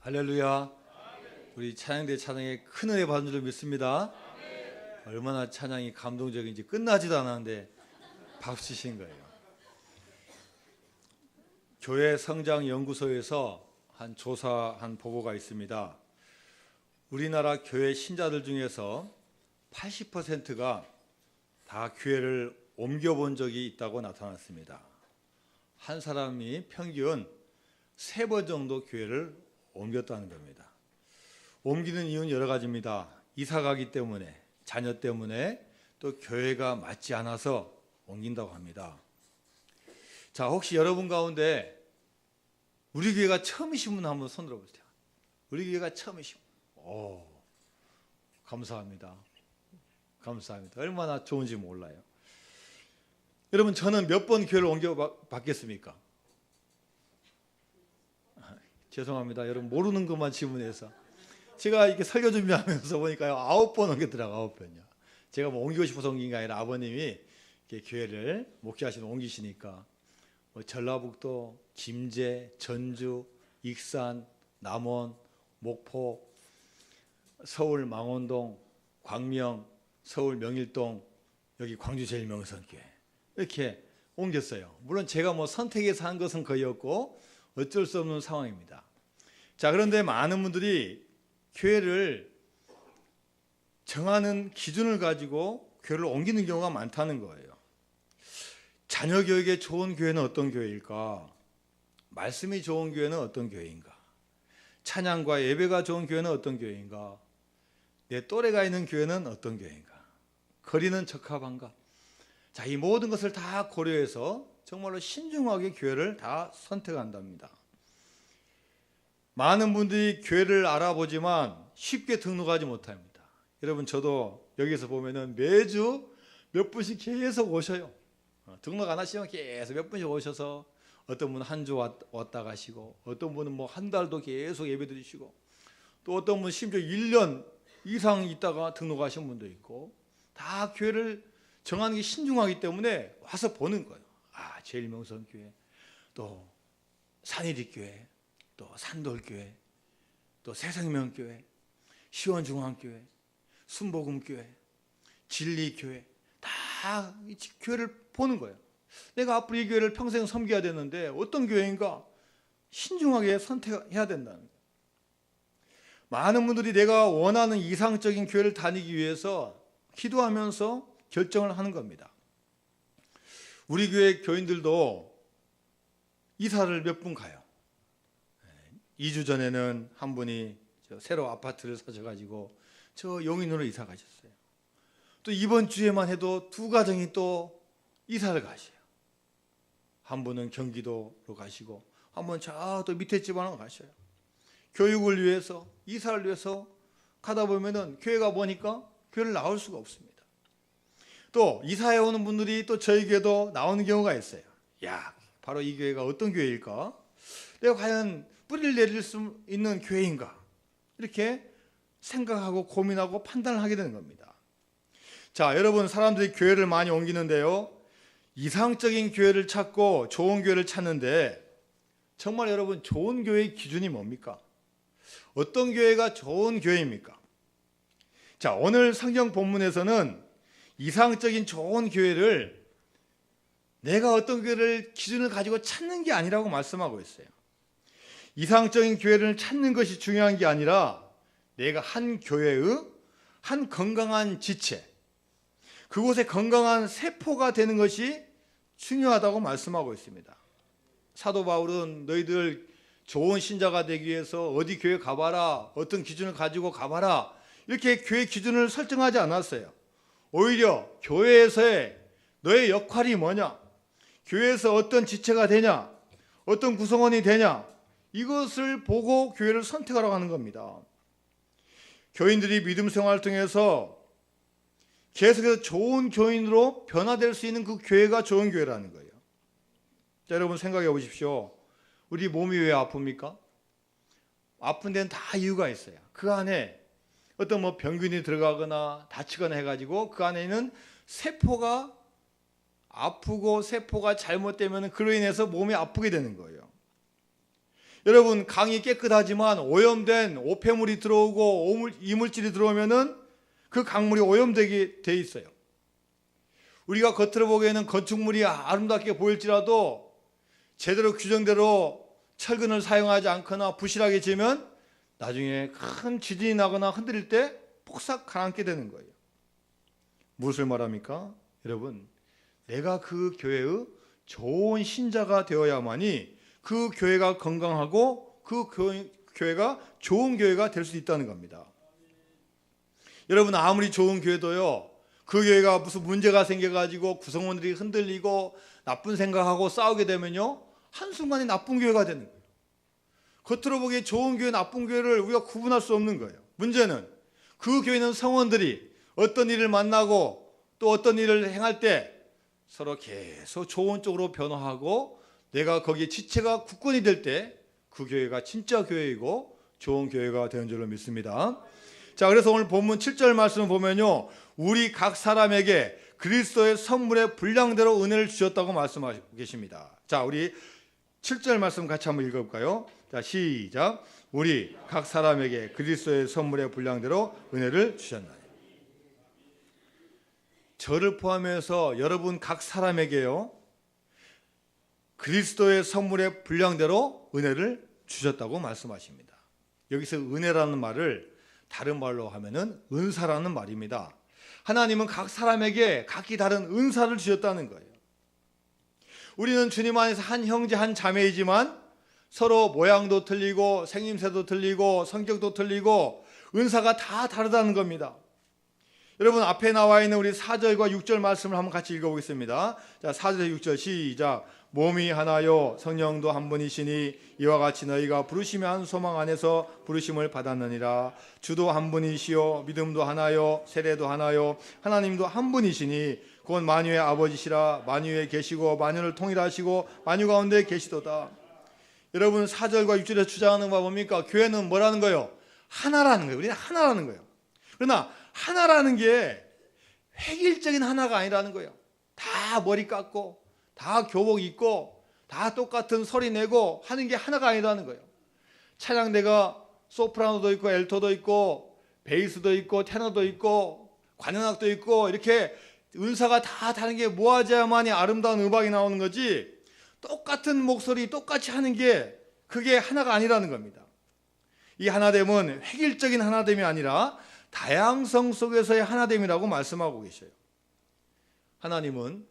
할렐루야. 우리 찬양대 찬양에 큰 은혜 받은 줄 믿습니다. 얼마나 찬양이 감동적인지 끝나지도 않았는데 박수 치신 거예요. 교회 성장 연구소에서 한 조사한 보고가 있습니다. 우리나라 교회 신자들 중에서 80%가 다 교회를 옮겨본 적이 있다고 나타났습니다. 한 사람이 평균 3번 정도 교회를 옮겼다는 겁니다. 옮기는 이유는 여러 가지입니다. 이사 가기 때문에, 자녀 때문에, 또 교회가 맞지 않아서 옮긴다고 합니다. 자, 혹시 여러분 가운데 우리 교회가 처음이신 분 한번 손 들어보세요. 우리 교회가 처음이신 분. 오, 감사합니다. 감사합니다. 얼마나 좋은지 몰라요. 여러분, 저는 몇 번 교회를 옮겨봤겠습니까? 죄송합니다. 여러분 모르는 것만 질문해서. 제가 이렇게 설교 준비하면서 보니까요, 9번 옮겼더라고요. 9번요. 제가 뭐 옮기고 싶어서 옮긴 게 아니라 아버님이 이렇게 교회를 목회하시는 옮기시니까 뭐 전라북도, 김제, 전주, 익산, 남원, 목포, 서울 망원동, 광명, 서울 명일동, 여기 광주 제일명성교회 이렇게 옮겼어요. 물론 제가 뭐 선택해서 한 것은 거의 없고 어쩔 수 없는 상황입니다. 자, 그런데 많은 분들이 교회를 정하는 기준을 가지고 교회를 옮기는 경우가 많다는 거예요. 자녀 교육에 좋은 교회는 어떤 교회일까? 말씀이 좋은 교회는 어떤 교회인가? 찬양과 예배가 좋은 교회는 어떤 교회인가? 내 또래가 있는 교회는 어떤 교회인가? 거리는 적합한가? 자, 이 모든 것을 다 고려해서 정말로 신중하게 교회를 다 선택한답니다. 많은 분들이 교회를 알아보지만 쉽게 등록하지 못합니다. 여러분, 저도 여기서 보면은 매주 몇 분씩 계속 오셔요. 등록 안 하시면 계속 몇 분씩 오셔서 어떤 분은 한 주 왔다 가시고, 어떤 분은 뭐 한 달도 계속 예배 드리시고, 또 어떤 분은 심지어 1년 이상 있다가 등록하신 분도 있고, 다 교회를 정하는 게 신중하기 때문에 와서 보는 거예요. 아, 제일명성교회, 또 산일이교회, 또 산돌교회, 또 새생명교회, 시원중앙교회, 순복음교회, 진리교회, 다 이 교회를 보는 거예요. 내가 앞으로 이 교회를 평생 섬겨야 되는데 어떤 교회인가 신중하게 선택해야 된다는 거예요. 많은 분들이 내가 원하는 이상적인 교회를 다니기 위해서 기도하면서 결정을 하는 겁니다. 우리 교회 교인들도 이사를 몇 분 가요. 2주 전에는 한 분이 새로 아파트를 사셔가지고 저 용인으로 이사 가셨어요. 또 이번 주에만 해도 2가정이 또 이사를 가셔요. 한 분은 경기도로 가시고, 한 분은 저 또 밑에 지방으로 가셔요. 교육을 위해서, 이사를 위해서 가다 보면은 교회가 뭐니까 교회를 나올 수가 없습니다. 또 이사해 오는 분들이 또 저희 교회도 나오는 경우가 있어요. 야, 바로 이 교회가 어떤 교회일까? 내가 과연 뿌리를 내릴 수 있는 교회인가? 이렇게 생각하고 고민하고 판단을 하게 되는 겁니다. 자, 여러분, 사람들이 교회를 많이 옮기는데요, 이상적인 교회를 찾고 좋은 교회를 찾는데, 정말 여러분, 좋은 교회의 기준이 뭡니까? 어떤 교회가 좋은 교회입니까? 자, 오늘 성경 본문에서는 이상적인 좋은 교회를 내가 어떤 교회를 기준을 가지고 찾는 게 아니라고 말씀하고 있어요. 이상적인 교회를 찾는 것이 중요한 게 아니라 내가 한 교회의 한 건강한 지체, 그곳에 건강한 세포가 되는 것이 중요하다고 말씀하고 있습니다. 사도 바울은 너희들 좋은 신자가 되기 위해서 어디 교회 가봐라, 어떤 기준을 가지고 가봐라, 이렇게 교회 기준을 설정하지 않았어요. 오히려 교회에서의 너의 역할이 뭐냐, 교회에서 어떤 지체가 되냐, 어떤 구성원이 되냐, 이것을 보고 교회를 선택하라고 하는 겁니다. 교인들이 믿음 생활을 통해서 계속해서 좋은 교인으로 변화될 수 있는 그 교회가 좋은 교회라는 거예요. 자, 여러분 생각해 보십시오. 우리 몸이 왜 아픕니까? 아픈 데는 다 이유가 있어요. 그 안에 어떤 뭐 병균이 들어가거나 다치거나 해가지고 그 안에 있는 세포가 아프고 세포가 잘못되면 그로 인해서 몸이 아프게 되는 거예요. 여러분, 강이 깨끗하지만 오염된 오폐물이 들어오고 이물질이 들어오면은 그 강물이 오염되게 돼 있어요. 우리가 겉으로 보기에는 건축물이 아름답게 보일지라도 제대로 규정대로 철근을 사용하지 않거나 부실하게 지으면 나중에 큰 지진이 나거나 흔들릴 때 폭삭 가라앉게 되는 거예요. 무엇을 말합니까? 여러분, 내가 그 교회의 좋은 신자가 되어야만이 그 교회가 건강하고 그 교회가 좋은 교회가 될 수 있다는 겁니다. 여러분, 아무리 좋은 교회도요, 그 교회가 무슨 문제가 생겨가지고 구성원들이 흔들리고 나쁜 생각하고 싸우게 되면요, 한순간에 나쁜 교회가 되는 거예요. 겉으로 보기에 좋은 교회, 나쁜 교회를 우리가 구분할 수 없는 거예요. 문제는 그 교회는 성원들이 어떤 일을 만나고 또 어떤 일을 행할 때 서로 계속 좋은 쪽으로 변화하고 내가 거기에 지체가 굳건히 될 때 그 교회가 진짜 교회이고 좋은 교회가 되는 줄로 믿습니다. 자, 그래서 오늘 본문 7절 말씀을 보면요, 우리 각 사람에게 그리스도의 선물의 분량대로 은혜를 주셨다고 말씀하시고 계십니다. 자, 우리 7절 말씀 같이 한번 읽어볼까요? 자, 시작. 우리 각 사람에게 그리스도의 선물의 분량대로 은혜를 주셨나니. 저를 포함해서 여러분 각 사람에게요, 그리스도의 선물의 분량대로 은혜를 주셨다고 말씀하십니다. 여기서 은혜라는 말을 다른 말로 하면은 은사라는 말입니다. 하나님은 각 사람에게 각기 다른 은사를 주셨다는 거예요. 우리는 주님 안에서 한 형제 한 자매이지만 서로 모양도 틀리고 생김새도 틀리고 성격도 틀리고 은사가 다 다르다는 겁니다. 여러분, 앞에 나와 있는 우리 4절과 6절 말씀을 한번 같이 읽어보겠습니다. 자, 4절 6절 시작. 몸이 하나요 성령도 한 분이시니 이와 같이 너희가 부르심의 한 소망 안에서 부르심을 받았느니라. 주도 한 분이시요 믿음도 하나요 세례도 하나요 하나님도 한 분이시니 곧 만유의 아버지시라. 만유에 계시고 만유를 통일하시고 만유 가운데 계시도다. 여러분, 4절과 6절에서 주장하는 거 뭡니까? 교회는 뭐라는 거예요? 하나라는 거예요. 우리는 하나라는 거예요. 그러나 하나라는 게 획일적인 하나가 아니라는 거예요. 다 머리 깎고 다 교복 입고 다 똑같은 소리 내고 하는 게 하나가 아니라는 거예요. 찬양대가 소프라노도 있고 엘토도 있고 베이스도 있고 테너도 있고 관현악도 있고 이렇게 은사가 다 다른 게 모아져야만이 아름다운 음악이 나오는 거지, 똑같은 목소리 똑같이 하는 게 그게 하나가 아니라는 겁니다. 이 하나됨은 획일적인 하나됨이 아니라 다양성 속에서의 하나됨이라고 말씀하고 계셔요. 하나님은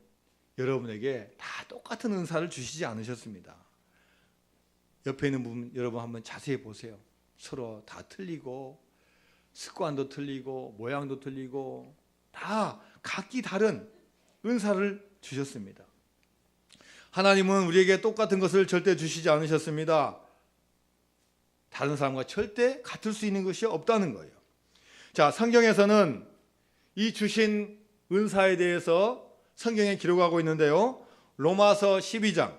여러분에게 다 똑같은 은사를 주시지 않으셨습니다. 옆에 있는 분 여러분 한번 자세히 보세요. 서로 다 틀리고 습관도 틀리고 모양도 틀리고 다 각기 다른 은사를 주셨습니다. 하나님은 우리에게 똑같은 것을 절대 주시지 않으셨습니다. 다른 사람과 절대 같을 수 있는 것이 없다는 거예요. 자, 성경에서는 이 주신 은사에 대해서 성경에 기록하고 있는데요, 로마서 12장,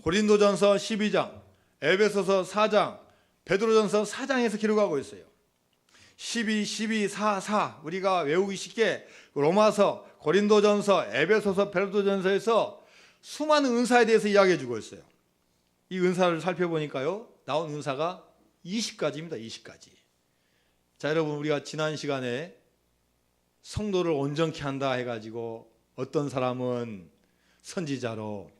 고린도전서 12장, 에베소서 4장, 베드로전서 4장에서 기록하고 있어요. 12, 12, 4, 4 우리가 외우기 쉽게 로마서, 고린도전서, 에베소서, 베드로전서에서 수많은 은사에 대해서 이야기해 주고 있어요. 이 은사를 살펴보니까요, 나온 은사가 20가지입니다. 20가지. 자, 여러분, 우리가 지난 시간에 성도를 온전케 한다 해가지고 어떤 사람은 선지자로,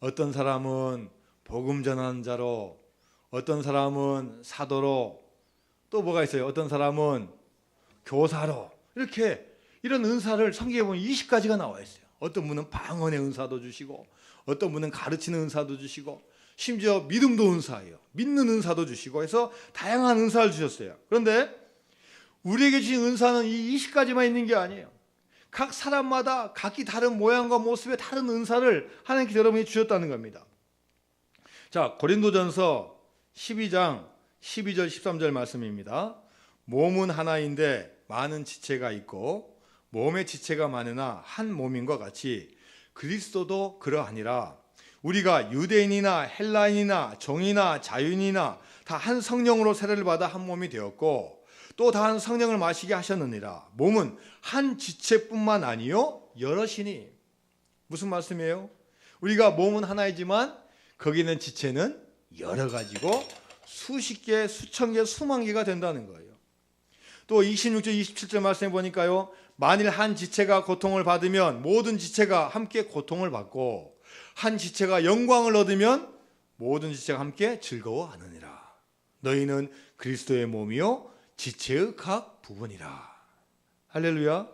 어떤 사람은 복음 전하는 자로, 어떤 사람은 사도로, 또 뭐가 있어요? 어떤 사람은 교사로, 이렇게 이런 은사를 성경에 보면 20가지가 나와 있어요. 어떤 분은 방언의 은사도 주시고, 어떤 분은 가르치는 은사도 주시고, 심지어 믿음도 은사예요. 믿는 은사도 주시고 해서 다양한 은사를 주셨어요. 그런데 우리에게 주신 은사는 이 20가지만 있는 게 아니에요. 각 사람마다 각기 다른 모양과 모습의 다른 은사를 하나님께서 여러분이 주셨다는 겁니다. 자, 고린도전서 12장 12절 13절 말씀입니다. 몸은 하나인데 많은 지체가 있고 몸의 지체가 많으나 한 몸인 것 같이 그리스도도 그러하니라. 우리가 유대인이나 헬라인이나 종이나 자유인이나 다 한 성령으로 세례를 받아 한 몸이 되었고 또 다 한 성령을 마시게 하셨느니라. 몸은 한 지체뿐만 아니요 여럿이니. 무슨 말씀이에요? 우리가 몸은 하나이지만 거기 있는 지체는 여러 가지고 수십 개, 수천 개, 수만 개가 된다는 거예요. 또 26절, 27절 말씀해 보니까요. 만일 한 지체가 고통을 받으면 모든 지체가 함께 고통을 받고 한 지체가 영광을 얻으면 모든 지체가 함께 즐거워하느니라. 너희는 그리스도의 몸이요 지체의 각 부분이라. 할렐루야.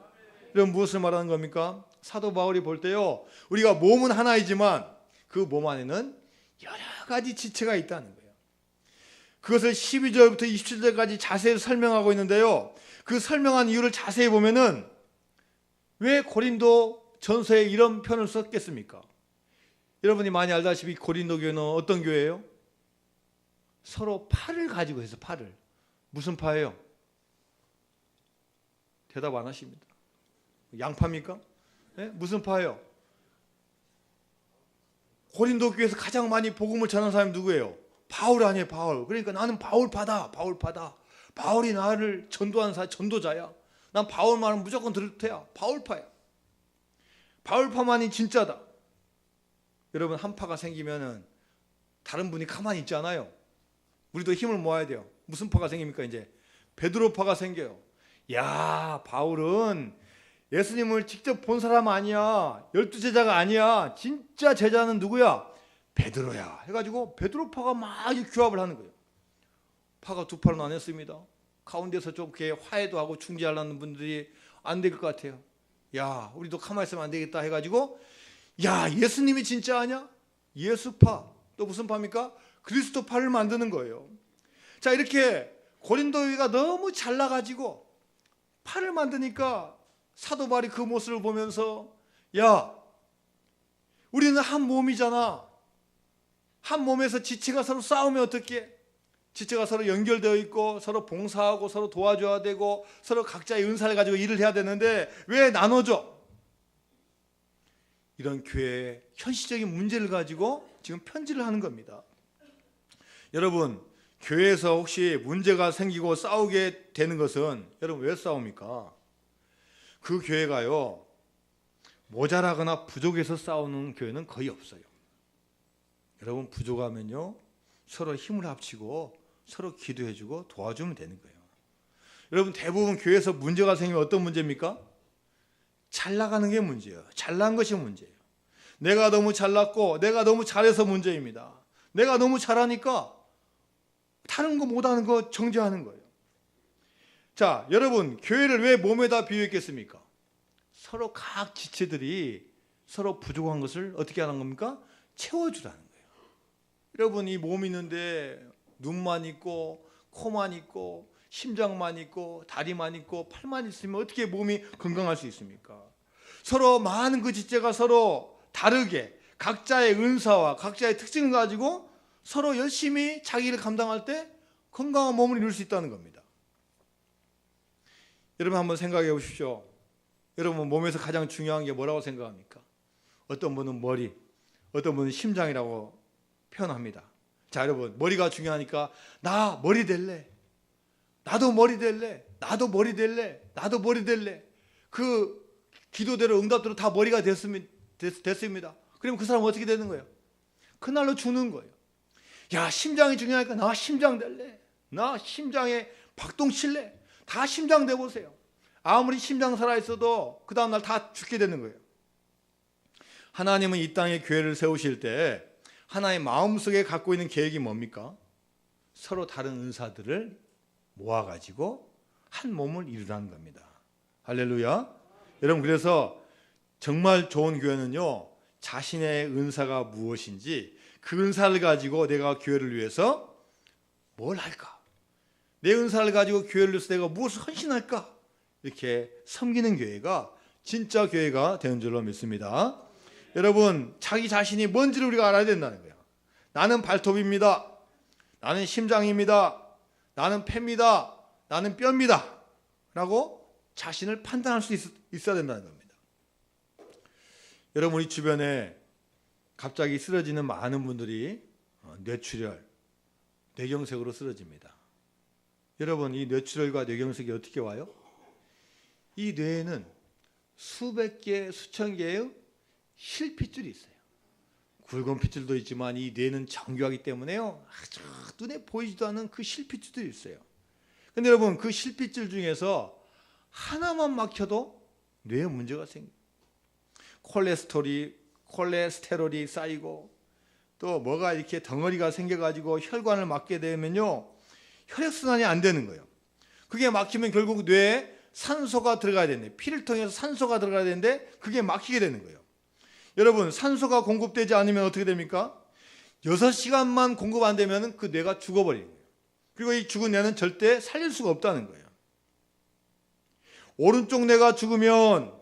이런 무엇을 말하는 겁니까? 사도 바울이 볼 때요. 우리가 몸은 하나이지만 그 몸 안에는 여러 가지 지체가 있다는 거예요. 그것을 12절부터 27절까지 자세히 설명하고 있는데요. 그 설명한 이유를 자세히 보면은 왜 고린도 전서에 이런 편을 썼겠습니까? 여러분이 많이 알다시피 고린도 교회는 어떤 교회예요? 서로 파를 가지고 해서 파를. 무슨 파예요? 대답 안 하십니다. 양파입니까? 네? 무슨 파예요? 고린도 교회에서 가장 많이 복음을 전한 사람이 누구예요? 바울 아니에요, 바울. 그러니까 나는 바울파다, 바울파다. 바울이 나를 전도한 전도자야. 난 바울 말은 무조건 들을 테야. 바울파야. 바울파만이 진짜다. 여러분, 한 파가 생기면은 다른 분이 가만히 있지 않아요. 우리도 힘을 모아야 돼요. 무슨 파가 생깁니까? 이제 베드로파가 생겨요. 야, 바울은 예수님을 직접 본 사람 아니야. 12제자가 아니야. 진짜 제자는 누구야? 베드로야. 해가지고 베드로파가 막 규합을 하는 거예요. 파가 두 파로 나눴습니다. 가운데서 좀 이렇게 화해도 하고 중재하려는 분들이 안 될 것 같아요. 야, 우리도 가만히 있으면 안 되겠다 해가지고 야, 예수님이 진짜 아니야? 예수파. 또 무슨 파입니까? 그리스도파를 만드는 거예요. 자, 이렇게 고린도교회가 너무 잘나가지고 파를 만드니까 사도 바울이 그 모습을 보면서 야, 우리는 한 몸이잖아. 한 몸에서 지체가 서로 싸우면 어떡해? 지체가 서로 연결되어 있고 서로 봉사하고 서로 도와줘야 되고 서로 각자의 은사를 가지고 일을 해야 되는데 왜 나눠져? 이런 교회의 현실적인 문제를 가지고 지금 편지를 하는 겁니다. 여러분, 교회에서 혹시 문제가 생기고 싸우게 되는 것은 여러분 왜 싸웁니까? 그 교회가요, 모자라거나 부족해서 싸우는 교회는 거의 없어요. 여러분, 부족하면요 서로 힘을 합치고 서로 기도해주고 도와주면 되는 거예요. 여러분, 대부분 교회에서 문제가 생기면 어떤 문제입니까? 잘 나가는 게 문제예요. 잘난 것이 문제예요. 내가 너무 잘났고 내가 너무 잘해서 문제입니다. 내가 너무 잘하니까 다른 거 못하는 거 정죄하는 거예요. 자, 여러분, 교회를 왜 몸에다 비유했겠습니까? 서로 각 지체들이 서로 부족한 것을 어떻게 하는 겁니까? 채워주라는 거예요. 여러분, 이 몸이 있는데 눈만 있고 코만 있고 심장만 있고 다리만 있고 팔만 있으면 어떻게 몸이 건강할 수 있습니까? 서로 많은 그 지체가 서로 다르게 각자의 은사와 각자의 특징을 가지고 서로 열심히 자기를 감당할 때 건강한 몸을 이룰 수 있다는 겁니다. 여러분, 한번 생각해 보십시오. 여러분, 몸에서 가장 중요한 게 뭐라고 생각합니까? 어떤 분은 머리, 어떤 분은 심장이라고 표현합니다. 자, 여러분, 머리가 중요하니까 나 머리 될래, 나도 머리 될래, 나도 머리 될래, 나도 머리 될래. 그 기도대로 응답대로 다 머리가 됐습니다. 그러면 그 사람은 어떻게 되는 거예요? 그날로 죽는 거예요. 야, 심장이 중요하니까 나 심장 될래, 나 심장에 박동 칠래. 다 심장 돼보세요. 아무리 심장 살아있어도 그 다음날 다 죽게 되는 거예요. 하나님은 이 땅에 교회를 세우실 때 하나의 마음속에 갖고 있는 계획이 뭡니까? 서로 다른 은사들을 모아가지고 한 몸을 이루라는 겁니다. 할렐루야. 여러분, 그래서 정말 좋은 교회는요, 자신의 은사가 무엇인지 그 은사를 가지고 내가 교회를 위해서 뭘 할까? 내 은사를 가지고 교회를 위해서 내가 무엇을 헌신할까? 이렇게 섬기는 교회가 진짜 교회가 되는 줄로 믿습니다. 여러분, 자기 자신이 뭔지를 우리가 알아야 된다는 거예요. 나는 발톱입니다. 나는 심장입니다. 나는 폐입니다. 나는 뼈입니다. 라고 자신을 판단할 수 있어야 된다는 겁니다. 여러분, 우리 주변에 갑자기 쓰러지는 많은 분들이 뇌출혈, 뇌경색으로 쓰러집니다. 여러분, 이 뇌출혈과 뇌경색이 어떻게 와요? 이 뇌에는 수백 개, 수천 개의 실핏줄이 있어요. 굵은 핏줄도 있지만 이 뇌는 정교하기 때문에요, 아주 눈에 보이지도 않는 그 실핏줄들이 있어요. 근데 여러분, 그 실핏줄 중에서 하나만 막혀도 뇌에 문제가 생겨요. 콜레스테롤이 쌓이고 또 뭐가 이렇게 덩어리가 생겨가지고 혈관을 막게 되면요, 혈액순환이 안 되는 거예요. 그게 막히면 결국 뇌에 산소가 들어가야 되는데, 피를 통해서 산소가 들어가야 되는데 그게 막히게 되는 거예요. 여러분, 산소가 공급되지 않으면 어떻게 됩니까? 6시간만 공급 안 되면 그 뇌가 죽어버리는 거예요. 그리고 이 죽은 뇌는 절대 살릴 수가 없다는 거예요. 오른쪽 뇌가 죽으면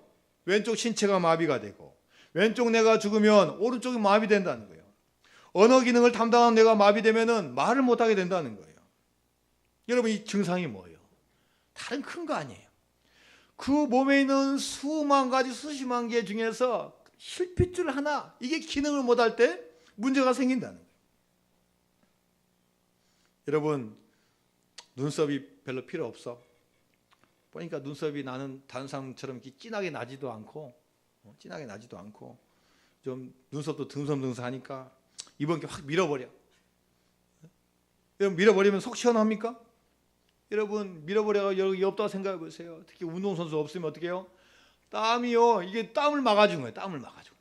왼쪽 신체가 마비가 되고, 왼쪽 뇌가 죽으면 오른쪽이 마비된다는 거예요. 언어 기능을 담당하는 뇌가 마비되면 말을 못하게 된다는 거예요. 여러분, 이 증상이 뭐예요? 다른 큰 거 아니에요. 그 몸에 있는 수만 가지 수십만 개 중에서 실핏줄 하나, 이게 기능을 못할 때 문제가 생긴다는 거예요. 여러분, 눈썹이 별로 필요 없어. 보니까 눈썹이 나는 다른 사람처럼 이렇게 진하게 나지도 않고 좀 눈썹도 듬성듬성하니까 이번 게 확 밀어버려. 여러분, 밀어버리면 속 시원합니까? 여러분, 밀어버려가 여기 없다고 생각해 보세요. 특히 운동선수 없으면 어떻게 해요? 땀이요, 이게 땀을 막아준 거예요. 땀을 막아줘.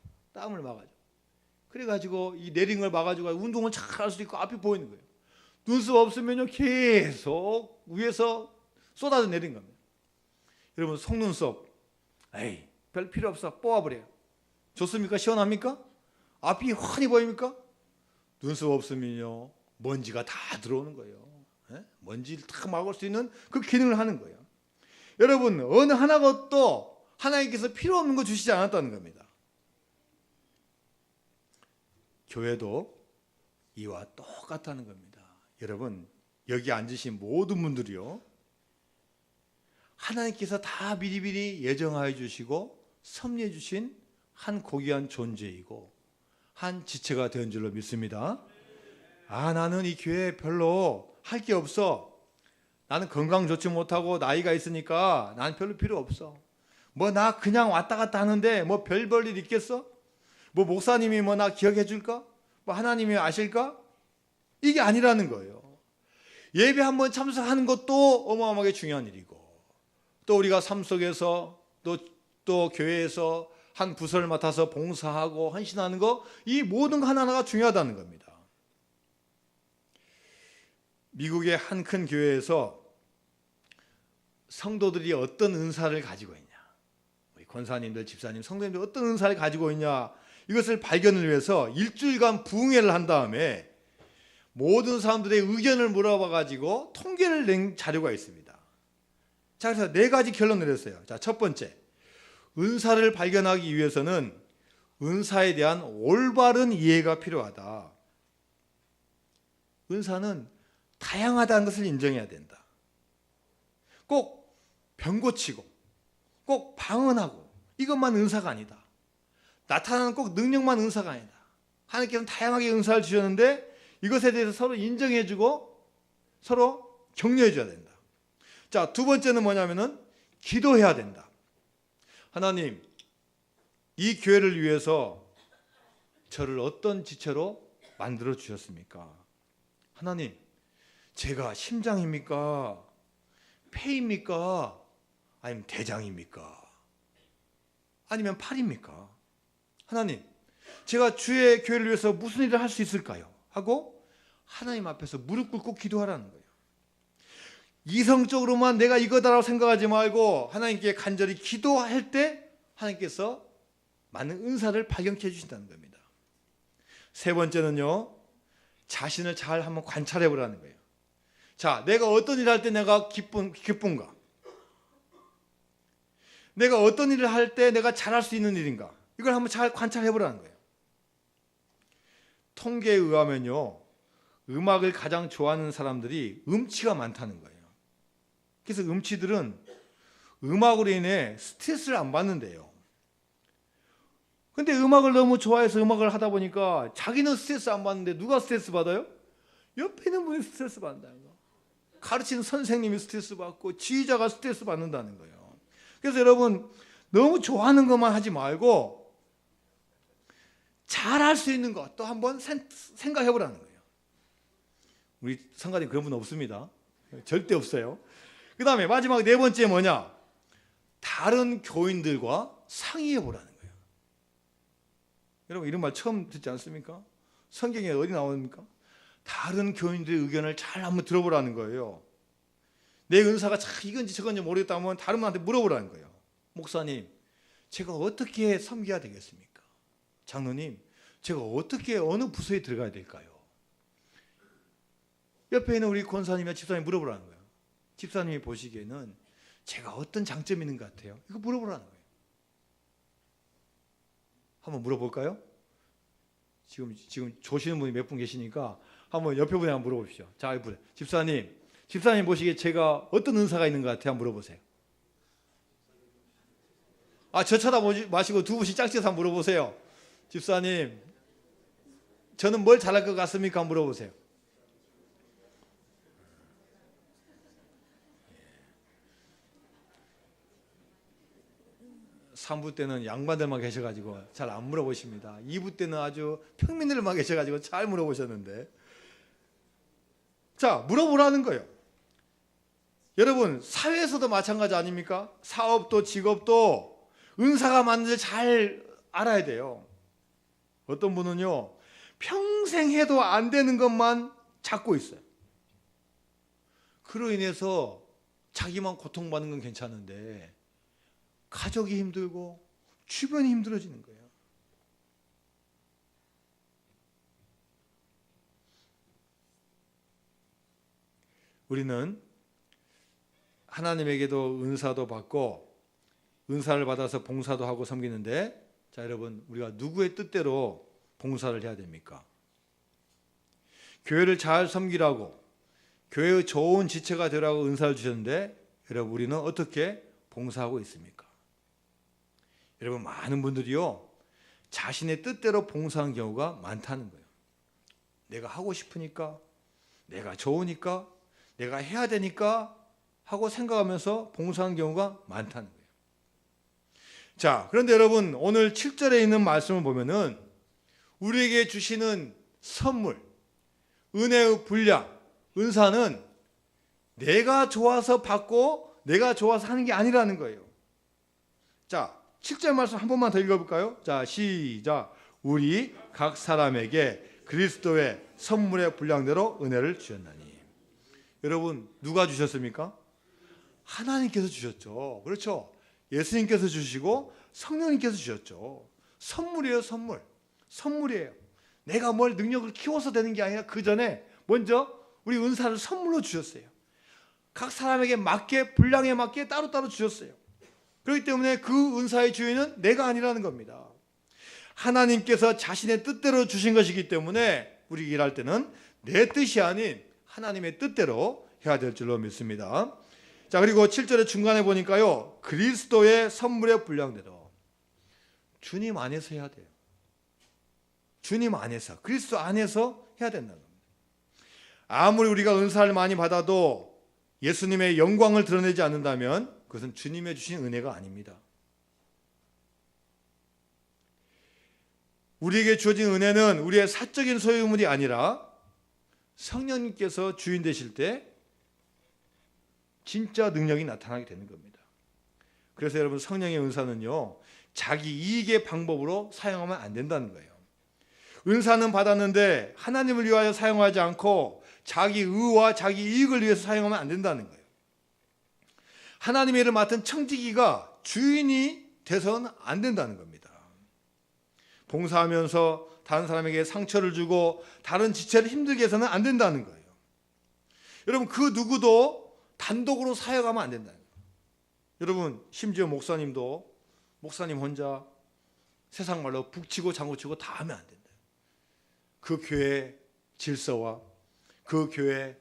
그래가지고 이 내린 걸 막아주고 운동을 잘 할 수 있고 앞이 보이는 거예요. 눈썹 없으면요, 계속 위에서 쏟아져 내린 겁니다. 여러분, 속눈썹, 에이, 별 필요 없어. 뽑아버려요. 좋습니까? 시원합니까? 앞이 환히 보입니까? 눈썹 없으면요, 먼지가 다 들어오는 거예요. 먼지를 다 막을 수 있는 그 기능을 하는 거예요. 여러분, 어느 하나것도 하나님께서 필요 없는 거 주시지 않았다는 겁니다. 교회도 이와 똑같다는 겁니다. 여러분, 여기 앉으신 모든 분들이요, 하나님께서 다 미리미리 예정하여 주시고 섭리해 주신 한 고귀한 존재이고 한 지체가 된 줄로 믿습니다. 나는 이 교회에 별로 할 게 없어. 나는 건강 좋지 못하고 나이가 있으니까 난 별로 필요 없어. 나 그냥 왔다 갔다 하는데 별 볼 일 있겠어? 목사님이 나 기억해 줄까? 하나님이 아실까? 이게 아니라는 거예요. 예배 한번 참석하는 것도 어마어마하게 중요한 일이고, 또 우리가 삶 속에서 또 교회에서 한 부서를 맡아서 봉사하고 헌신하는 거, 이 모든 거 하나하나가 중요하다는 겁니다. 미국의 한 큰 교회에서 성도들이 어떤 은사를 가지고 있냐, 우리 권사님들, 집사님, 성도님들 어떤 은사를 가지고 있냐, 이것을 발견을 위해서 일주일간 부흥회를 한 다음에 모든 사람들의 의견을 물어봐 가지고 통계를 낸 자료가 있습니다. 자, 그래서 4가지 결론을 내렸어요. 자, 첫 번째, 은사를 발견하기 위해서는 은사에 대한 올바른 이해가 필요하다. 은사는 다양하다는 것을 인정해야 된다. 꼭 병 고치고 꼭 방언하고 이것만 은사가 아니다. 나타나는 꼭 능력만 은사가 아니다. 하나님께서는 다양하게 은사를 주셨는데 이것에 대해서 서로 인정해주고 서로 격려해줘야 된다. 자, 두 번째는 뭐냐면은 기도해야 된다. 하나님, 이 교회를 위해서 저를 어떤 지체로 만들어 주셨습니까? 하나님, 제가 심장입니까? 폐입니까? 아니면 대장입니까? 아니면 팔입니까? 하나님, 제가 주의 교회를 위해서 무슨 일을 할 수 있을까요? 하고 하나님 앞에서 무릎 꿇고 기도하라는 거예요. 이성적으로만 내가 이거다라고 생각하지 말고 하나님께 간절히 기도할 때 하나님께서 많은 은사를 발견케 해주신다는 겁니다. 세 번째는요, 자신을 잘 한번 관찰해 보라는 거예요. 자, 내가 어떤 일을 할 때 내가 기쁜가? 내가 어떤 일을 할 때 내가 잘할 수 있는 일인가? 이걸 한번 잘 관찰해 보라는 거예요. 통계에 의하면요, 음악을 가장 좋아하는 사람들이 음치가 많다는 거예요. 그래서 음치들은 음악으로 인해 스트레스를 안 받는데요. 근데 음악을 너무 좋아해서 음악을 하다 보니까 자기는 스트레스 안 받는데 누가 스트레스 받아요? 옆에 있는 분이 스트레스 받는다는 거. 가르치는 선생님이 스트레스 받고 지휘자가 스트레스 받는다는 거예요. 그래서 여러분, 너무 좋아하는 것만 하지 말고 잘할 수 있는 것 또 한번 생각해 보라는 거예요. 우리 성가님 그런 분 없습니다. 절대 없어요. 그 다음에 마지막 네 번째 뭐냐? 다른 교인들과 상의해 보라는 거예요. 여러분 이런 말 처음 듣지 않습니까? 성경에 어디 나옵니까? 다른 교인들의 의견을 잘 한번 들어보라는 거예요. 내 은사가 참 이건지 저건지 모르겠다면 다른 분한테 물어보라는 거예요. 목사님, 제가 어떻게 섬겨야 되겠습니까? 장로님, 제가 어떻게 어느 부서에 들어가야 될까요? 옆에 있는 우리 권사님이나 집사님 물어보라는 거예요. 집사님이 보시기에는 제가 어떤 장점이 있는 것 같아요? 이거 물어보라는 거예요. 한번 물어볼까요? 지금 조시는 분이 몇 분 계시니까 한번 옆에 분에 한번 물어보십시오. 자, 이분 집사님 보시기에 제가 어떤 은사가 있는 것 같아요? 한번 물어보세요. 저 쳐다보지 마시고 두 분씩 짝지어서 한번 물어보세요. 집사님, 저는 뭘 잘할 것 같습니까? 한번 물어보세요. 3부 때는 양반들만 계셔가지고 잘 안 물어보십니다. 2부 때는 아주 평민들만 계셔가지고 잘 물어보셨는데, 자, 물어보라는 거예요. 여러분 사회에서도 마찬가지 아닙니까? 사업도 직업도 은사가 맞는지 잘 알아야 돼요. 어떤 분은요 평생 해도 안 되는 것만 찾고 있어요. 그로 인해서 자기만 고통받는 건 괜찮은데 가족이 힘들고 주변이 힘들어지는 거예요. 우리는 하나님에게도 은사도 받고 은사를 받아서 봉사도 하고 섬기는데, 자 여러분, 우리가 누구의 뜻대로 봉사를 해야 됩니까? 교회를 잘 섬기라고, 교회의 좋은 지체가 되라고 은사를 주셨는데, 여러분 우리는 어떻게 봉사하고 있습니까? 여러분 많은 분들이요 자신의 뜻대로 봉사하는 경우가 많다는 거예요. 내가 하고 싶으니까, 내가 좋으니까, 내가 해야 되니까 하고 생각하면서 봉사하는 경우가 많다는 거예요. 자, 그런데 여러분 오늘 7절에 있는 말씀을 보면은 우리에게 주시는 선물, 은혜의 분량, 은사는 내가 좋아서 받고 내가 좋아서 하는 게 아니라는 거예요. 자, 7절 말씀 한 번만 더 읽어볼까요? 자, 시작. 우리 각 사람에게 그리스도의 선물의 분량대로 은혜를 주셨나니. 여러분 누가 주셨습니까? 하나님께서 주셨죠. 그렇죠? 예수님께서 주시고 성령님께서 주셨죠. 선물이에요. 선물이에요. 내가 뭘 능력을 키워서 되는 게 아니라 그 전에 먼저 우리 은사를 선물로 주셨어요. 각 사람에게 맞게, 분량에 맞게 따로따로 주셨어요. 그렇기 때문에 그 은사의 주인은 내가 아니라는 겁니다. 하나님께서 자신의 뜻대로 주신 것이기 때문에 우리 일할 때는 내 뜻이 아닌 하나님의 뜻대로 해야 될 줄로 믿습니다. 자, 그리고 7절의 중간에 보니까요 그리스도의 선물의 분량대로, 주님 안에서 해야 돼요. 주님 안에서, 그리스도 안에서 해야 된다는 겁니다. 아무리 우리가 은사를 많이 받아도 예수님의 영광을 드러내지 않는다면 그것은 주님의 주신 은혜가 아닙니다. 우리에게 주어진 은혜는 우리의 사적인 소유물이 아니라 성령님께서 주인 되실 때 진짜 능력이 나타나게 되는 겁니다. 그래서 여러분 성령의 은사는요 자기 이익의 방법으로 사용하면 안 된다는 거예요. 은사는 받았는데 하나님을 위하여 사용하지 않고 자기 의와 자기 이익을 위해서 사용하면 안 된다는 거예요. 하나님의 일을 맡은 청지기가 주인이 돼서는 안 된다는 겁니다. 봉사하면서 다른 사람에게 상처를 주고 다른 지체를 힘들게 해서는 안 된다는 거예요. 여러분 그 누구도 단독으로 사역하면 안 된다는 거예요. 여러분 심지어 목사님 혼자 세상 말로 북치고 장구치고 다 하면 안 된다. 그 교회의 질서와 그 교회의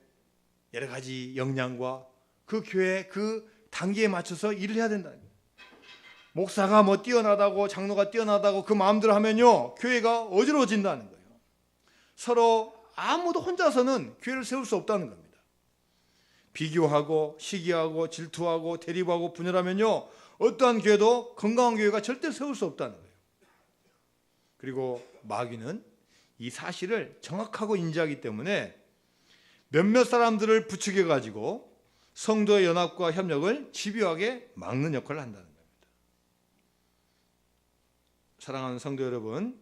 여러 가지 역량과 그 교회의 그 단계에 맞춰서 일을 해야 된다는 거예요. 목사가 뭐 뛰어나다고 장로가 뛰어나다고 그 마음대로 하면요 교회가 어지러워진다는 거예요. 서로 아무도 혼자서는 교회를 세울 수 없다는 겁니다. 비교하고 시기하고 질투하고 대립하고 분열하면요 어떠한 교회도 건강한 교회가 절대 세울 수 없다는 거예요. 그리고 마귀는 이 사실을 정확하고 인지하기 때문에 몇몇 사람들을 부추겨 가지고 성도의 연합과 협력을 집요하게 막는 역할을 한다는 겁니다. 사랑하는 성도 여러분,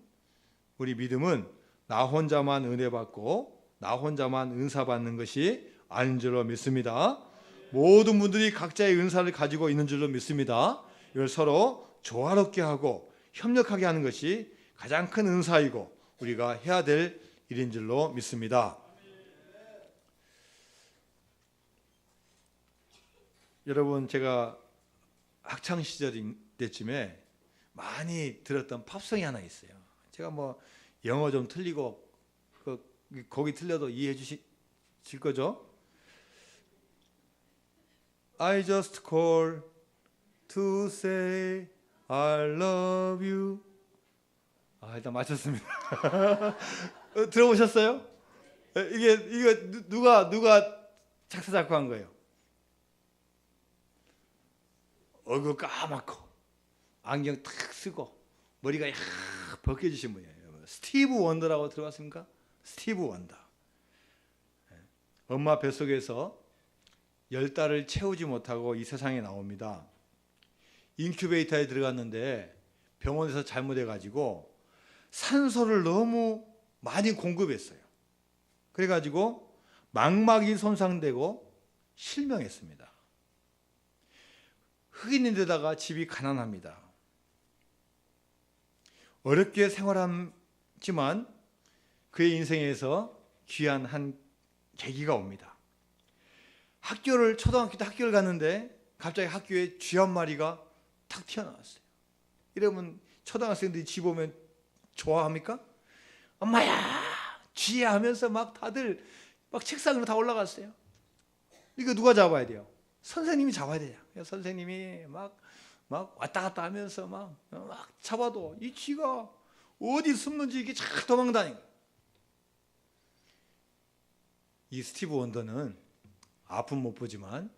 우리 믿음은 나 혼자만 은혜 받고 나 혼자만 은사 받는 것이 아닌 줄로 믿습니다. 모든 분들이 각자의 은사를 가지고 있는 줄로 믿습니다. 이걸 서로 조화롭게 하고 협력하게 하는 것이 가장 큰 은사이고 우리가 해야 될 일인 줄로 믿습니다. 여러분, 제가 학창 시절 때쯤에 많이 들었던 팝송이 하나 있어요. 제가 뭐 영어 좀 틀리고 거기 틀려도 이해해 주실 거죠? I just call to say I love you. 일단 맞췄습니다. 들어보셨어요? 이게 누가 작사 작곡한 거예요? 얼굴 까맣고 안경 탁 쓰고 머리가 약 벗겨지신 분이에요. 스티브 원더라고 들어봤습니까? 스티브 원더. 엄마 뱃속에서 10달을 채우지 못하고 이 세상에 나옵니다. 인큐베이터에 들어갔는데 병원에서 잘못해가지고 산소를 너무 많이 공급했어요. 그래가지고 망막이 손상되고 실명했습니다. 흑인인데다가 집이 가난합니다. 어렵게 생활했지만 그의 인생에서 귀한 한 계기가 옵니다. 초등학교 때 학교를 갔는데 갑자기 학교에 쥐 한 마리가 탁 튀어나왔어요. 이러면 초등학생들이 쥐 보면 좋아합니까? 엄마야 쥐야 하면서 막 다들 막 책상으로 다 올라갔어요. 이거 누가 잡아야 돼요? 선생님이 잡아야 돼요. 선생님이 막 왔다 갔다 하면서 막 잡아도 이 쥐가 어디 숨는지 이게 잘 도망다니고. 이 스티브 원더는 아픔 못 보지만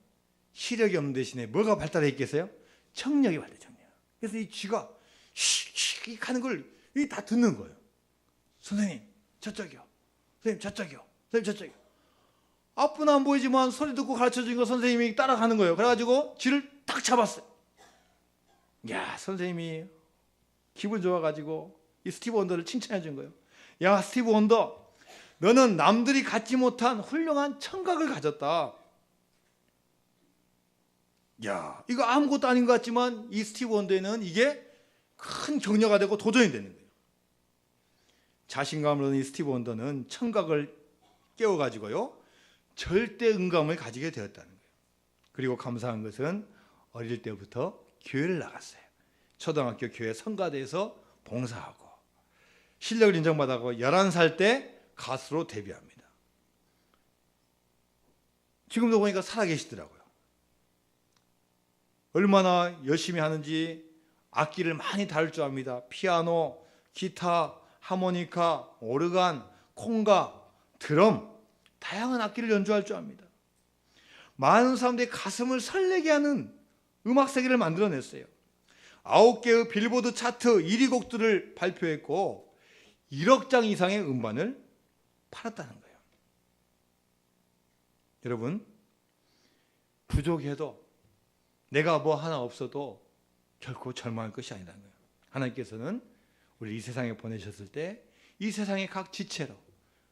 시력이 없는 대신에 뭐가 발달해 있겠어요? 청력이 발달해. 청력. 그래서 이 쥐가 씩 하는 걸 다 듣는 거예요. 선생님 저쪽이요. 선생님 저쪽이요. 선생님 저쪽이요. 앞은 안 보이지만 소리 듣고 가르쳐준 거 선생님이 따라가는 거예요. 그래가지고 쥐를 딱 잡았어요. 야, 선생님이 기분 좋아가지고 이 스티브 원더를 칭찬해 준 거예요. 야, 스티브 원더, 너는 남들이 갖지 못한 훌륭한 청각을 가졌다. 야, 이거 아무것도 아닌 것 같지만 이 스티브 원더에는 이게 큰 격려가 되고 도전이 되는 거예요. 자신감을 얻은 이 스티브 원더는 청각을 깨워가지고요 절대 음감을 가지게 되었다는 거예요. 그리고 감사한 것은 어릴 때부터 교회를 나갔어요. 초등학교 교회 성가대에서 봉사하고 실력을 인정받아서 11살 때 가수로 데뷔합니다. 지금도 보니까 살아계시더라고요. 얼마나 열심히 하는지 악기를 많이 다룰 줄 압니다. 피아노, 기타, 하모니카, 오르간, 콩가, 드럼, 다양한 악기를 연주할 줄 압니다. 많은 사람들의 가슴을 설레게 하는 음악 세계를 만들어냈어요. 9개의 빌보드 차트 1위 곡들을 발표했고 1억 장 이상의 음반을 팔았다는 거예요. 여러분, 부족해도 내가 뭐 하나 없어도 결코 절망할 것이 아니라는 거예요. 하나님께서는 우리 이 세상에 보내셨을 때 이 세상의 각 지체로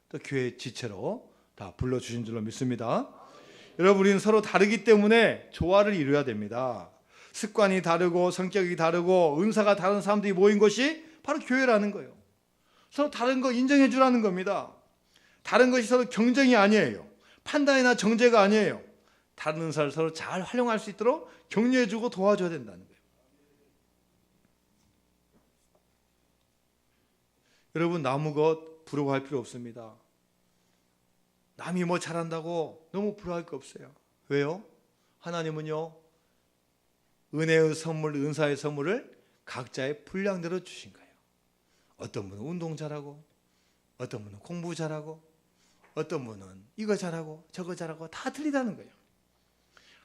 또 교회 지체로 다 불러주신 줄로 믿습니다. 여러분, 우리는 서로 다르기 때문에 조화를 이루어야 됩니다. 습관이 다르고 성격이 다르고 은사가 다른 사람들이 모인 것이 바로 교회라는 거예요. 서로 다른 거 인정해 주라는 겁니다. 다른 것이 서로 경쟁이 아니에요. 판단이나 정죄가 아니에요. 다른 은사를 서로 잘 활용할 수 있도록 격려해 주고 도와줘야 된다는 거예요. 여러분, 남의 부러워할 필요 없습니다. 남이 뭐 잘한다고 너무 부러워할 거 없어요. 왜요? 하나님은요, 은혜의 선물, 은사의 선물을 각자의 분량대로 주신 거예요. 어떤 분은 운동 잘하고, 어떤 분은 공부 잘하고, 어떤 분은 이거 잘하고 저거 잘하고 다 틀리다는 거예요.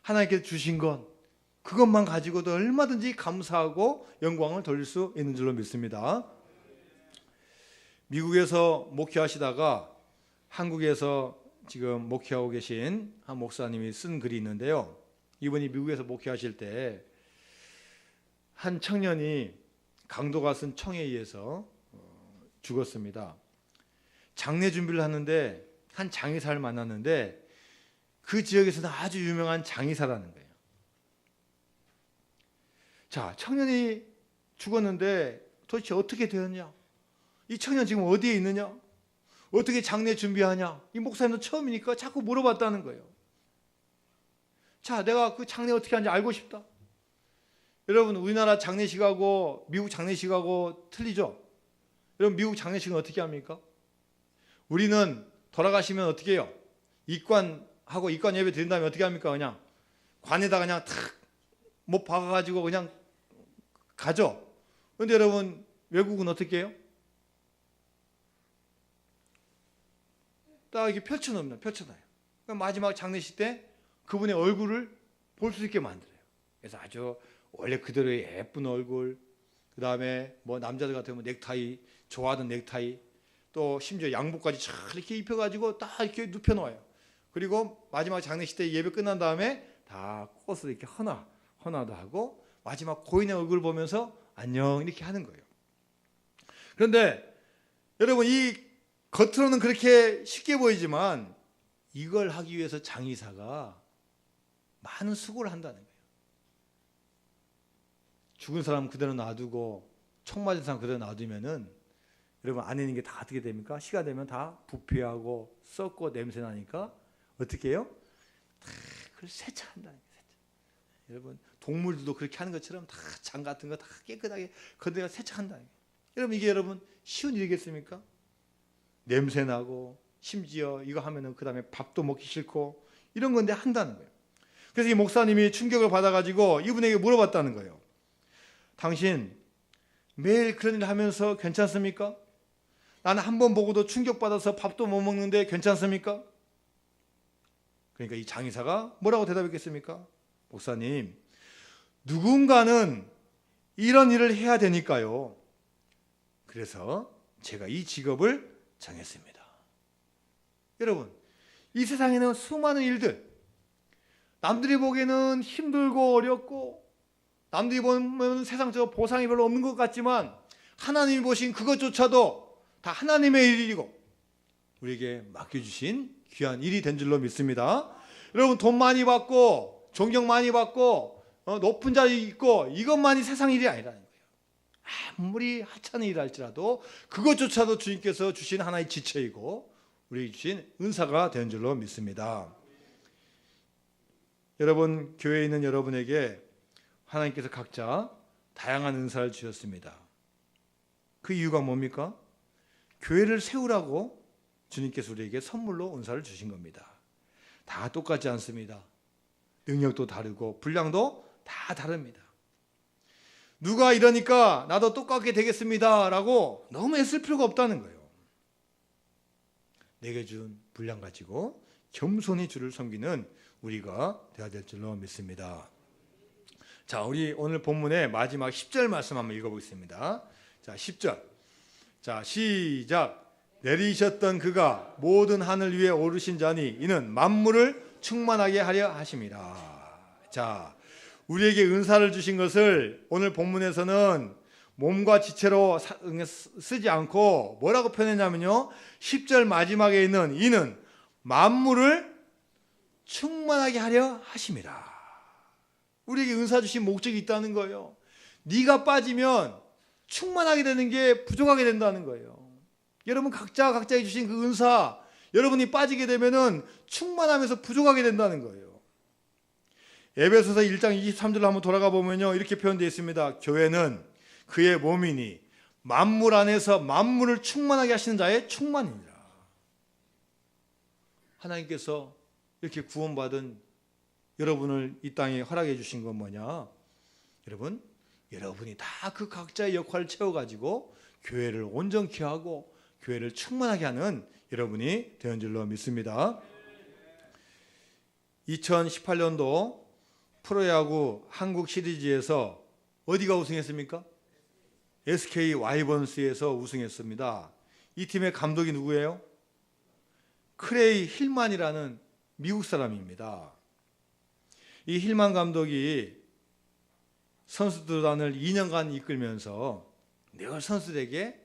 하나님께서 주신 건 그것만 가지고도 얼마든지 감사하고 영광을 돌릴 수 있는 줄로 믿습니다. 미국에서 목회하시다가 한국에서 지금 목회하고 계신 한 목사님이 쓴 글이 있는데요. 이분이 미국에서 목회하실 때 한 청년이 강도가 쓴 총에 의해서 죽었습니다. 장례 준비를 하는데 한 장의사를 만났는데 그 지역에서는 아주 유명한 장의사라는 거예요. 자, 청년이 죽었는데 도대체 어떻게 되었냐? 이 청년 지금 어디에 있느냐? 어떻게 장례 준비하냐? 이 목사님도 처음이니까 자꾸 물어봤다는 거예요. 자, 내가 그 장례 어떻게 하는지 알고 싶다. 여러분, 우리나라 장례식하고 미국 장례식하고 틀리죠? 여러분, 미국 장례식은 어떻게 합니까? 우리는 돌아가시면 어떻게 해요? 입관하고 입관 예배 드린 다음에 어떻게 합니까? 그냥 관에다 그냥 탁 못 박아가지고 그냥 가죠. 그런데 여러분, 외국은 어떻게 해요? 딱 이렇게 펼쳐놓습니다. 펼쳐놔요. 그러니까 마지막 장례식 때 그분의 얼굴을 볼 수 있게 만들어요. 그래서 아주 원래 그대로의 예쁜 얼굴, 그 다음에 뭐 남자들 같으면 넥타이, 좋아하던 넥타이, 또 심지어 양복까지 잘 이렇게 입혀가지고 딱 이렇게 눕혀놓아요. 그리고 마지막 장례식 때 예배 끝난 다음에 다 꽃을 이렇게 헌화도 하고 마지막 고인의 얼굴 보면서 안녕 이렇게 하는 거예요. 그런데 여러분, 이 겉으로는 그렇게 쉽게 보이지만 이걸 하기 위해서 장의사가 많은 수고를 한다는 거예요. 죽은 사람 그대로 놔두고 총 맞은 사람 그대로 놔두면은 여러분, 안에 있는 게 다 어떻게 됩니까? 시가 되면 다 부패하고 썩고 냄새 나니까 어떻게 해요? 다 그걸 세차한다는 거예요. 세차. 여러분, 동물들도 그렇게 하는 것처럼 다 장 같은 거 다 깨끗하게 거기다 세차한다는 거예요. 여러분, 이게 여러분 쉬운 일이겠습니까? 냄새 나고 심지어 이거 하면은 그 다음에 밥도 먹기 싫고 이런 건데 한다는 거예요. 그래서 이 목사님이 충격을 받아가지고 이분에게 물어봤다는 거예요. 당신 매일 그런 일 하면서 괜찮습니까? 나는 한 번 보고도 충격받아서 밥도 못 먹는데 괜찮습니까? 그러니까 이 장의사가 뭐라고 대답했겠습니까? 목사님, 누군가는 이런 일을 해야 되니까요. 그래서 제가 이 직업을 정했습니다. 여러분, 이 세상에는 수많은 일들, 남들이 보기에는 힘들고 어렵고 남들이 보면 세상적으로 보상이 별로 없는 것 같지만 하나님이 보신 그것조차도 다 하나님의 일이고 우리에게 맡겨주신 귀한 일이 된 줄로 믿습니다. 여러분, 돈 많이 받고 존경 많이 받고 높은 자리 있고 이것만이 세상 일이 아니라는 거예요. 아무리 하찮은 일을 할지라도 그것조차도 주님께서 주신 하나의 지체이고 우리에게 주신 은사가 된 줄로 믿습니다. 여러분, 교회에 있는 여러분에게 하나님께서 각자 다양한 은사를 주셨습니다. 그 이유가 뭡니까? 교회를 세우라고 주님께서 우리에게 선물로 은사를 주신 겁니다. 다 똑같지 않습니다. 능력도 다르고 분량도 다 다릅니다. 누가 이러니까 나도 똑같게 되겠습니다 라고 너무 애쓸 필요가 없다는 거예요. 내게 준 분량 가지고 겸손히 주를 섬기는 우리가 되어야 될 줄로 믿습니다. 자, 우리 오늘 본문의 마지막 10절 말씀 한번 읽어보겠습니다. 자, 10절. 자, 시작. 내리셨던 그가 모든 하늘 위에 오르신 자니 이는 만물을 충만하게 하려 하심이라. 자, 우리에게 은사를 주신 것을 오늘 본문에서는 몸과 지체로 쓰지 않고 뭐라고 표현했냐면요, 10절 마지막에 있는 이는 만물을 충만하게 하려 하심이라. 우리에게 은사 주신 목적이 있다는 거예요. 네가 빠지면 충만하게 되는 게 부족하게 된다는 거예요. 여러분, 각자에게 주신 그 은사, 여러분이 빠지게 되면은 충만하면서 부족하게 된다는 거예요. 에베소서 1장 23절로 한번 돌아가 보면요, 이렇게 표현되어 있습니다. 교회는 그의 몸이니 만물 안에서 만물을 충만하게 하시는 자의 충만이니라. 하나님께서 이렇게 구원받은 여러분을 이 땅에 허락해 주신 건 뭐냐? 여러분이 다 그 각자의 역할을 채워가지고 교회를 온전케 하고 교회를 충만하게 하는 여러분이 되는 줄로 믿습니다. 2018년도 프로야구 한국 시리즈에서 어디가 우승했습니까? SK 와이번스에서 우승했습니다. 이 팀의 감독이 누구예요? 크레이 힐만이라는 미국 사람입니다. 이 힐만 감독이 선수단을 2년간 이끌면서 늘 선수들에게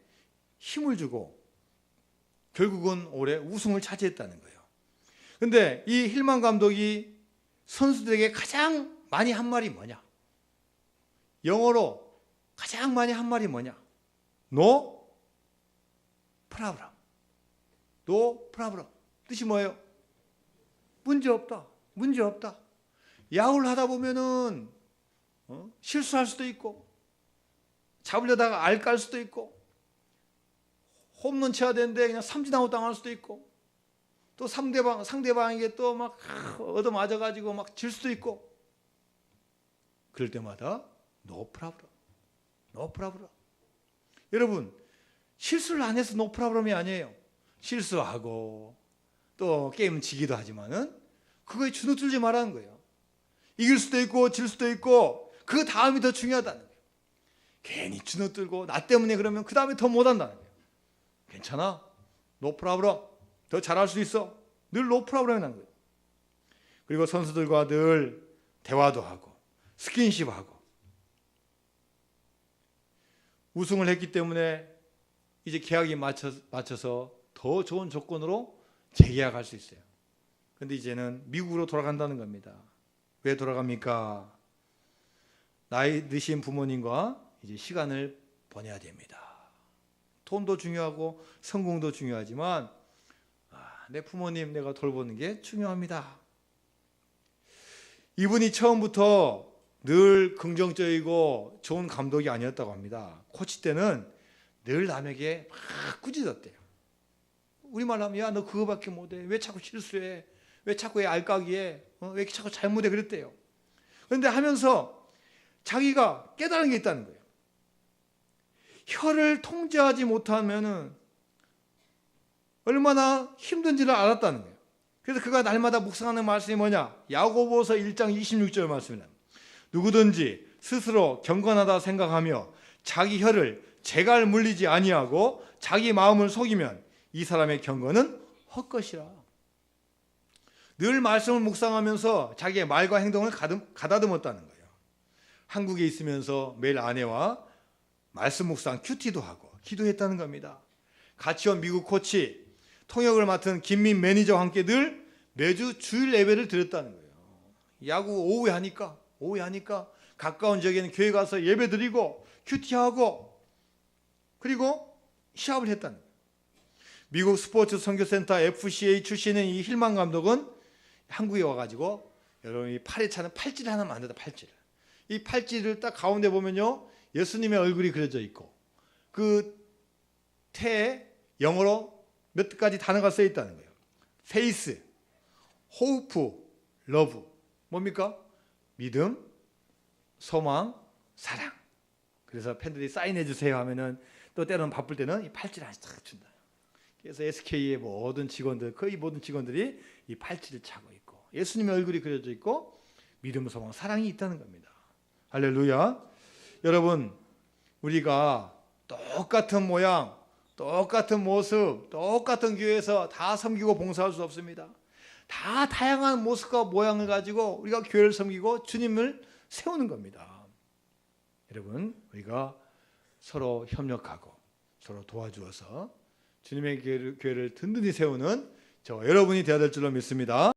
힘을 주고 결국은 올해 우승을 차지했다는 거예요. 근데 이 힐만 감독이 선수들에게 가장 많이 한 말이 뭐냐? 영어로 가장 많이 한 말이 뭐냐? No problem. No problem. 뜻이 뭐예요? 문제 없다. 문제 없다. 야구를 하다 보면은 실수할 수도 있고 잡으려다가 알 깔 수도 있고 홈런 쳐야 되는데 그냥 삼진아웃 당할 수도 있고 또 상대방에게 또 막 얻어맞아가지고 막 질 수도 있고 그럴 때마다 no problem, no problem. 여러분 실수를 안 해서 no problem이 아니에요. 실수하고 또 게임 지기도 하지만은 그거에 주눅들지 말라는 거예요. 이길 수도 있고 질 수도 있고 그 다음이 더 중요하다는 거예요. 괜히 주눅들고 나 때문에 그러면 그 다음에 더 못한다는 거예요. 괜찮아. no problem. 더 잘할 수 있어. 늘 no problem이라는 거예요. 그리고 선수들과 늘 대화도 하고 스킨십하고 우승을 했기 때문에 이제 계약이 맞춰서 더 좋은 조건으로 재계약할 수 있어요. 근데 이제는 미국으로 돌아간다는 겁니다. 왜 돌아갑니까? 나이 드신 부모님과 이제 시간을 보내야 됩니다. 돈도 중요하고 성공도 중요하지만 내 부모님 내가 돌보는 게 중요합니다. 이분이 처음부터 늘 긍정적이고 좋은 감독이 아니었다고 합니다. 코치 때는 늘 남에게 막 꾸짖었대요. 우리말로 하면 야 너 그거밖에 못해. 왜 자꾸 실수해. 왜 자꾸 알까기해. 왜 이렇게 자꾸 잘못해 그랬대요. 그런데 하면서 자기가 깨달은 게 있다는 거예요. 혀를 통제하지 못하면은 얼마나 힘든지를 알았다는 거예요. 그래서 그가 날마다 묵상하는 말씀이 뭐냐? 야고보서 1장 26절 말씀입니다. 누구든지 스스로 경건하다 생각하며 자기 혀를 재갈 물리지 아니하고 자기 마음을 속이면 이 사람의 경건은 헛것이라. 늘 말씀을 묵상하면서 자기의 말과 행동을 가다듬었다는 거예요. 한국에 있으면서 매일 아내와 말씀 묵상 큐티도 하고 기도했다는 겁니다. 같이 온 미국 코치, 통역을 맡은 김민 매니저와 함께 늘 매주 주일 예배를 드렸다는 거예요. 야구 오후에 하니까 가까운 지역에는 교회 가서 예배 드리고 큐티하고 그리고 시합을 했다는 거예요. 미국 스포츠 선교센터 FCA 출신인 이 힐만 감독은 한국에 와가지고 여러분이 팔에 차는 팔찌를 하나 만들다. 팔찌를. 이 팔찌를 딱 가운데 보면요 예수님의 얼굴이 그려져 있고 그 태에 영어로 몇 가지 단어가 써 있다는 거예요. 페이스, 호프, 러브. 뭡니까? 믿음, 소망, 사랑. 그래서 팬들이 사인해 주세요 하면은 또 때로는 바쁠 때는 이 팔찌를 하나씩 딱 준다. 그래서 SK의 모든 직원들, 거의 모든 직원들이 이 팔찌를 차고 있고 예수님의 얼굴이 그려져 있고 믿음, 소망, 사랑이 있다는 겁니다. 할렐루야. 여러분 우리가 똑같은 모양, 똑같은 모습, 똑같은 교회에서 다 섬기고 봉사할 수 없습니다. 다 다양한 모습과 모양을 가지고 우리가 교회를 섬기고 주님을 세우는 겁니다. 여러분 우리가 서로 협력하고 서로 도와주어서 주님의 교회를 든든히 세우는 저 여러분이 되어야 될 줄로 믿습니다.